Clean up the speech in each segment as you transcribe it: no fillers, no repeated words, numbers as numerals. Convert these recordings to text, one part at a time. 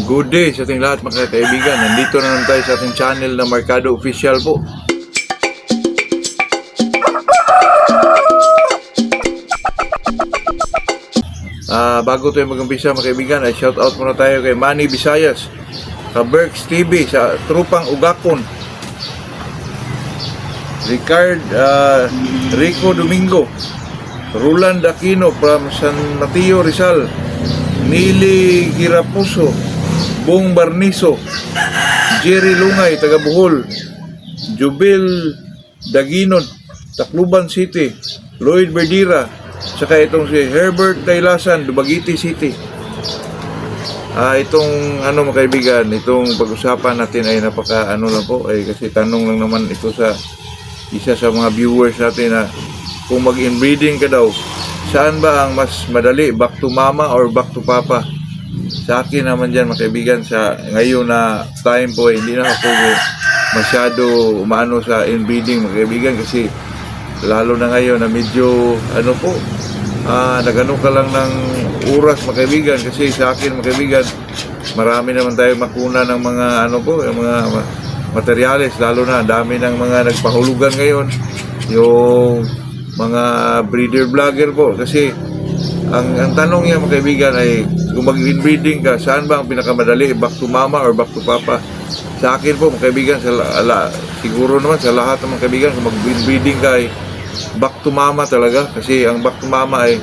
Good day sa ating lahat mga kaibigan. Nandito na naman tayo sa ating channel na Markado Official po. Bago tayo mag-umpisa mga kaibigan, ay shout out muna tayo kay Manny Visayas, sa Berks TV, sa Trupang Ugakon, Rico Domingo, Roland Aquino from San Mateo Rizal, Nili Girapuso, Bong Barniso, Jerry Lungay, taga Bohol, Jubil Daginod, Tacloban City, Lloyd Verdira, saka itong si Herbert Taylasan, Dumaguete City. Itong mga kaibigan, itong pag-usapan natin ay napaka lang po, ay kasi tanong lang naman ito sa isa sa mga viewers natin na kung mag-inbreeding ka daw, saan ba ang mas madali, back to mama or back to papa? Sa akin naman dyan mga kaibigan, sa ngayon na time po, hindi na ako masyado umaano sa inbreeding mga kaibigan, kasi lalo na ngayon na medyo nagano ka lang ng oras mga kaibigan, kasi sa akin mga kaibigan, marami naman tayo makuna ng mga yung mga materyales, lalo na dami ng mga nagpahulugan ngayon, yung mga breeder vlogger po. Kasi ang tanong niya mga kaibigan ay kung mag-inbreeding ka, saan ba ang pinakamadali, back to mama or back to papa? Sa akin po mga kaibigan, siguro naman sa lahat ng mga kaibigan, kung mag-inbreeding ka ay back to mama talaga, kasi ang back to mama ay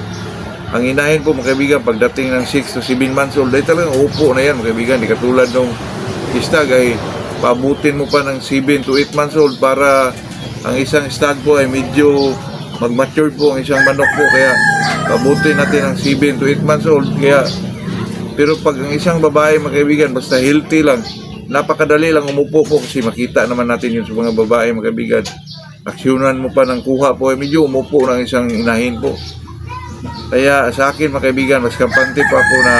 ang inahin po mga kaibigan pagdating ng 6 to 7 months old ay talagang upo na yan mga kaibigan. Di katulad nung stag ay paabutin mo pa ng 7 to 8 months old para ang isang stag po ay medyo mag-mature po ang isang manok po, kaya paabutin natin ng 7 to 8 months old. Kaya pero pag ang isang babae mga kaibigan basta healthy lang, napakadali lang umupo po, kasi makita naman natin yun sa mga babae mga kaibigan. Aksyonan mo pa ng kuha po ay medyo umupo ng isang inahin po. Kaya sa akin mga kaibigan, mas kampante pa po na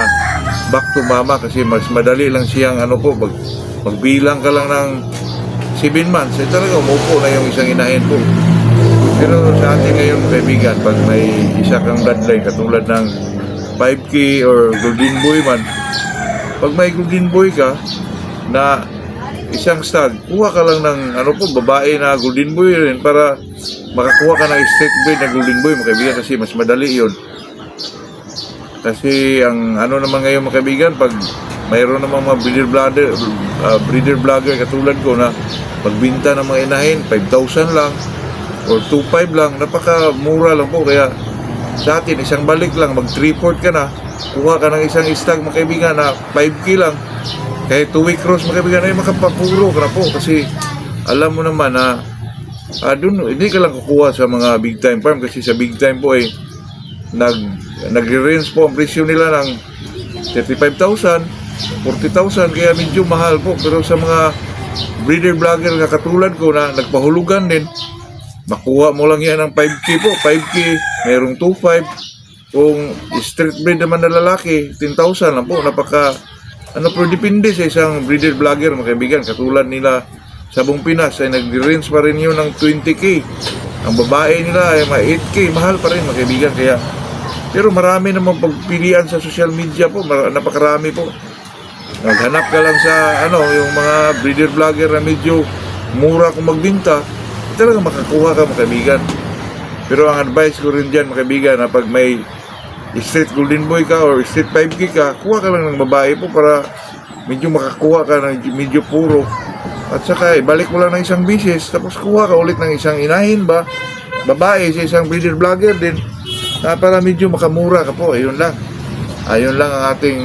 back to mama, kasi mas madali lang siyang magbilang ka lang ng 7 months ay talaga umupo na yung isang inahin po. Pero sa atin ngayon mga kaibigan, pag may isa kang bloodline katulad ng 5K or Golden Boy man, pag may Golden Boy ka na isang stag, kuha ka lang ng babae na Golden Boy rin para makakuha ka ng straight breed na Golden Boy mga kaibigan, kasi mas madali yun. Kasi ang naman ngayon mga kaibigan, pag mayroon namang mga breeder vlogger katulad ko na pagbinta ng mga inahin 5,000 lang or 2,500 lang, napakamura lang po. Kaya sa atin, isang balik lang, mag-3-port ka na, kuha ka ng isang stag mga kaibigan na 5K lang, kahit 2-week cross mga kaibigan ay makapapuro ka na po, kasi alam mo naman na dun, hindi ka lang kukuha sa mga big time farm, kasi sa big time po ay nagre-range po ang presyo nila ng 35,000, 40,000, kaya medyo mahal po. Pero sa mga breeder vlogger na katulad ko na nagpahulugan din, makuha mo lang yan ng 5K po, 5K, mayroong 2,500. Kung street breed naman na lalaki, 10,000 lang po. Pero depende sa isang breeder vlogger mga kaibigan. Katulad nila sa buong Pinas ay nag-range pa rin yun ng 20K. Ang babae nila ay 8K, mahal pa rin mga kaibigan. Kaya, pero marami namang pagpilian sa social media po, napakarami po. Naghanap ka lang sa yung mga breeder vlogger na medyo mura kung magbinta, talaga makakuha ka mga kaibigan. Pero ang advice ko rin dyan mga kaibigan, na pag may street Golden Boy ka or street 5K ka, kuha ka lang ng babae po para medyo makakuha ka ng medyo puro. At saka balik mo lang ng isang bisis, tapos kuha ka ulit ng isang inahin babae sa isang breeder vlogger din, para medyo makamura ka po. Ayun lang ang ating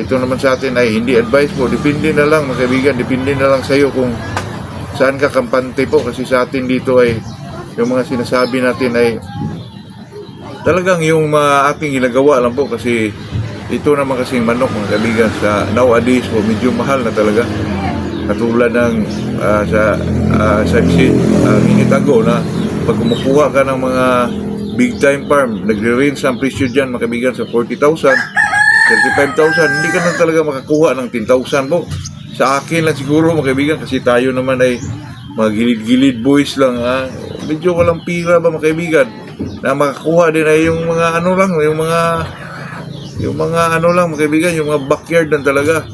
ito naman sa atin ay hindi advice po, depende na lang mga kaibigan, depende na lang sa iyo kung saan ka kampante po. Kasi sa atin dito ay yung mga sinasabi natin ay talagang yung ating ginagawa lang po, kasi ito naman kasing manok mga kaibigan sa nowadays po medyo mahal na talaga. Katulad ng sa minute ago na pag kumukuha ka ng mga big time farm, nagre-range ang presyo dyan mga kaibigan sa 40,000, 35,000, hindi ka na talaga makakuha ng 10,000 po. Sa akin lang siguro mga kaibigan, kasi tayo naman ay mga gilid-gilid boys lang, medyo walang pira ba mga kaibigan, na makakuha din ay yung mga yung mga Yung mga ano lang mga kaibigan, yung mga backyard lang talaga.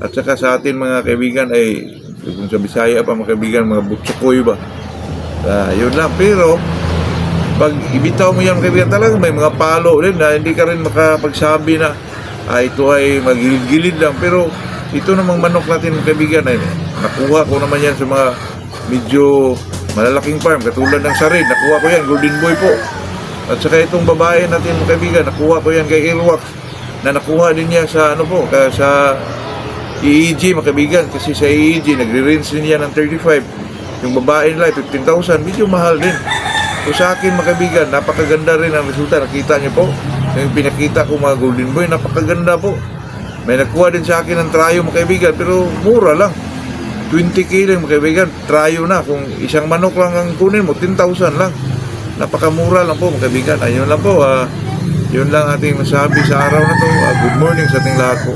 At saka sa atin mga kaibigan ay, kung sa Bisaya pa mga kaibigan, mga butsukoy ba. Yun lang. Pero, pag ibitaw mo yan mga kaibigan talaga, may mga palo din na hindi ka rin makapagsabi na ito ay magilid-gilid lang. Pero, ito namang manok natin mga kaibigan ay nakuha ko naman yan sa mga medyo malalaking farm. Katulad ng Sarid, nakuha ko yan, Golden Boy po. At saka itong babae natin mga kaibigan, nakuha ko yan kay Ilwak na nakuha din niya sa ano po, sa EEG mga kaibigan, kasi sa EEG nagre-rinse din niya ng 35. Yung babae nila 15,000, medyo mahal din. So sa akin mga kaibigan, napakaganda rin ang resulta. Nakita niyo po, yung pinakita ko mga Golden Boy, napakaganda po. May nakuha din sa akin ng trayo mga kaibigan, pero mura lang. 20k lang mga kaibigan, trayo na. Kung isang manok lang ang kunin mo, 10,000 lang. Napakamura lang po mga kaibigan. Ayun lang po, yun lang ating masabi sa araw na to. Good morning sa ating lahat po.